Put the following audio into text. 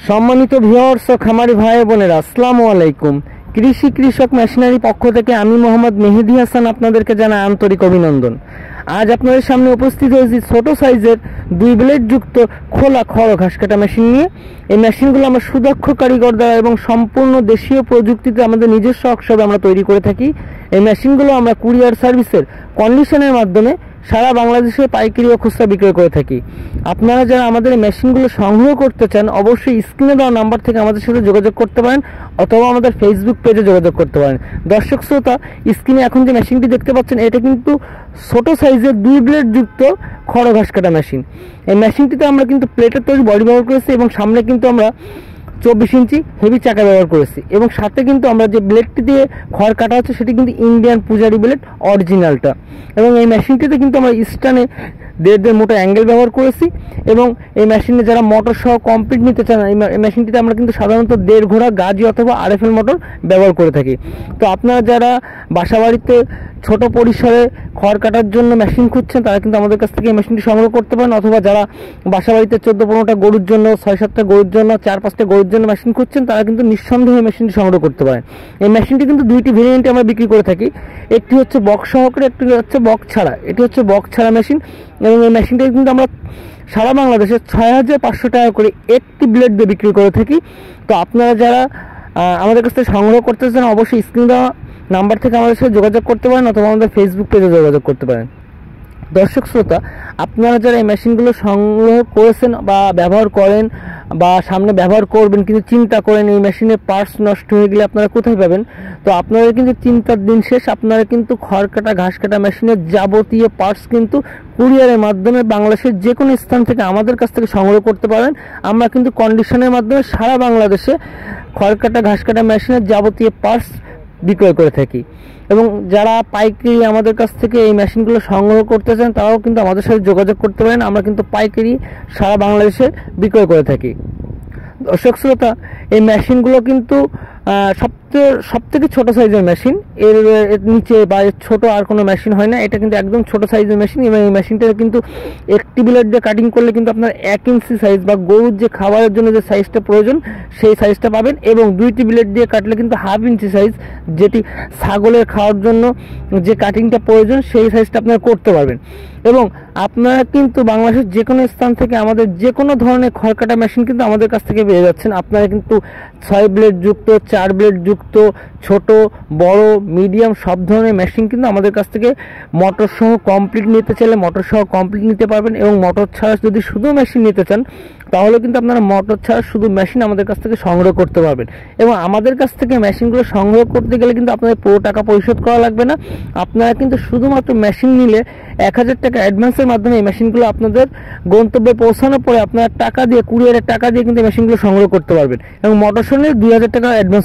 সম্মানিত ভিউয়ার্স ও খামারি ভাই বোনেরা, আসসালামু আলাইকুম। কৃষক মেশিনারি পক্ষ থেকে আমি মোহাম্মদ মেহেদি হাসান আপনাদেরকে জানাই আন্তরিক অভিনন্দন। আজ আপনাদের সামনে উপস্থিত হয়েছি ছোট সাইজের 2 ব্লেড যুক্ত খোলা খড় ঘাস কাটা মেশিন নিয়ে। এই মেশিনগুলো আমরা সুদক্ষ কারিগর দ্বারা এবং সম্পূর্ণ দেশীয় প্রযুক্তিতে আমাদের নিজস্ব ওয়ার্কশপে আমরা তৈরি করে থাকি। এই মেশিনগুলো আমরা কুরিয়ার সার্ভিসের কন্ডিশনের মাধ্যমে সারা বাংলাদেশে পাইকারি ও খুচরা বিক্রয় করে থাকি। আপনারা যারা আমাদের এই মেশিনগুলো সংগ্রহ করতে চান, অবশ্যই স্ক্রিনে দেওয়া নাম্বার থেকে আমাদের সাথে যোগাযোগ করতে পারেন অথবা আমাদের ফেসবুক পেজে যোগাযোগ করতে পারেন। দর্শক শ্রোতা, স্ক্রিনে এখন যে মেশিনটি দেখতে পাচ্ছেন, এটা কিন্তু ছোট সাইজের 2 ব্লেড যুক্ত খড় ঘাস কাটা মেশিন। এই মেশিনটিতে আমরা কিন্তু প্লেটের তৈরি বডি ব্যবহার করেছি এবং সামনে কিন্তু আমরা 24 ইঞ্চি হেভি চাকা ব্যবহার করেছি এবং সাথে কিন্তু আমরা যে ব্লেডটি দিয়ে খড় কাটা হচ্ছে সেটি কিন্তু ইন্ডিয়ান পূজারি ব্লেড অরিজিনালটা। এবং এই মেশিনটিতে কিন্তু আমরা স্টানে 1.5 মোটা অ্যাঙ্গেল ব্যবহার করেছি এবং এই মেশিনে যারা মোটর সহ কমপ্লিট নিতে চান, এই মেশিনটিতে আমরা কিন্তু সাধারণত 1.5 ঘোড়া গাজি অথবা RFL মোটর ব্যবহার করে থাকি। তো আপনারা যারা বাসাবাড়িতে ছোট পরিসরে খড় কাটার জন্য মেশিন খুঁজছেন, তারা কিন্তু আমাদের কাছ থেকে এই মেশিনটি সংগ্রহ করতে পারেন। অথবা যারা বাসাবাড়িতে 14-15টা গরুর জন্য, 6-7টা গরুর জন্য, 4-5টা গরুর জন্য মেশিন খুঁজছেন, তারা কিন্তু নিঃসন্দেহে এই মেশিনটি সংগ্রহ করতে পারেন। এই মেশিনটি কিন্তু 2টি ভেরিয়েন্টে আমরা বিক্রি করে থাকি। একটি হচ্ছে বক্স সহকারে, একটি হচ্ছে বক্স ছাড়া। এটি হচ্ছে বক্স ছাড়া মেশিন এবং এই মেশিনটি কিন্তু আমরা সারা বাংলাদেশে 6,500 টাকা করে একটি ব্লেড দিয়ে বিক্রি করে থাকি। তো আপনারা যারা আমাদের কাছ থেকে সংগ্রহ করতে চান, অবশ্যই স্ক্রিনে দেওয়া নাম্বার থেকে আমাদের সাথে যোগাযোগ করতে পারেন অথবা আমাদের ফেসবুক পেজে যোগাযোগ করতে পারেন। দর্শক শ্রোতা, আপনারা যারা এই মেশিনগুলো সংগ্রহ করেছেন বা ব্যবহার করেন বা সামনে ব্যবহার করবেন, কিন্তু চিন্তা করেন এই মেশিনের পার্টস নষ্ট হয়ে গেলে আপনারা কোথায় পাবেন, তো আপনাদের কিন্তু চিন্তার দিন শেষ। আপনারা কিন্তু খড় কাটা ঘাস কাটা মেশিনের যাবতীয় পার্টস কিন্তু কুরিয়ারের মাধ্যমে বাংলাদেশের যে কোনো স্থান থেকে আমাদের কাছ থেকে সংগ্রহ করতে পারেন। আমরা কিন্তু কন্ডিশনের মাধ্যমে সারা বাংলাদেশে খড় কাটা ঘাস কাটা মেশিনের যাবতীয় পার্টস বিক্রয় করে থাকি। এবং যারা পাইকারি আমাদের কাছ থেকে এই মেশিনগুলো সংগ্রহ করতে চান, তারাও কিন্তু আমাদের সাথে যোগাযোগ করতে পারেন। আমরা কিন্তু পাইকারি সারা বাংলাদেশে বিক্রয় করে থাকি। দর্শক শ্রোতা, এই মেশিনগুলো কিন্তু সবথেকে ছোট সাইজের মেশিন। এর নিচে বা এর ছোট আর কোনো মেশিন হয় না। এটা কিন্তু একদম ছোট সাইজের মেশিন এবং এই মেশিনটা কিন্তু একটি ব্লেড দিয়ে কাটিং করলে কিন্তু আপনার 1 ইঞ্চি সাইজ বা গরুর যে খাবারের জন্য যে সাইজটা প্রয়োজন সেই সাইজটা পাবেন। এবং 2টি ব্লেড দিয়ে কাটলে কিন্তু 1/2 ইঞ্চি সাইজ, যেটি ছাগলের খাওয়ার জন্য যে কাটিংটা প্রয়োজন সেই সাইজটা আপনারা করতে পারবেন। এবং আপনারা কিন্তু বাংলাদেশের যে কোনো স্থান থেকে আমাদের যে কোনো ধরনের খড় কাটা মেশিন কিন্তু আমাদের কাছ থেকে পেয়ে যাচ্ছেন। আপনারা কিন্তু 6 ব্লেড যুক্ত, 4 ব্লেড যুক্ত, ছোট বড় মিডিয়াম সব ধরনের মেশিন কিন্তু আমাদের কাছ থেকে মোটর সহ কমপ্লিট নিতে চাইলে মোটর সহ কমপ্লিট নিতে পারবেন। এবং মোটর ছাড়া যদি শুধু মেশিন নিতে চান, তাহলে কিন্তু আপনারা মোটর ছাড়া শুধু মেশিন আমাদের কাছ থেকে সংগ্রহ করতে পারবেন। এবং আমাদের কাছ থেকে মেশিনগুলো সংগ্রহ করতে গেলে কিন্তু আপনাদের পুরো টাকা পরিশোধ করা লাগবে না। আপনারা কিন্তু শুধুমাত্র মেশিন নিলে 1000 টাকা অ্যাডভান্সের মাধ্যমে এই মেশিনগুলো আপনাদের গন্তব্যে পৌঁছানোর পরে আপনারা টাকা দিয়ে, কুরিয়ারের টাকা দিয়ে কিন্তু এই মেশিনগুলো সংগ্রহ করতে পারবেন। এবং মোটর সহ 2000 টাকা অ্যাডভান্স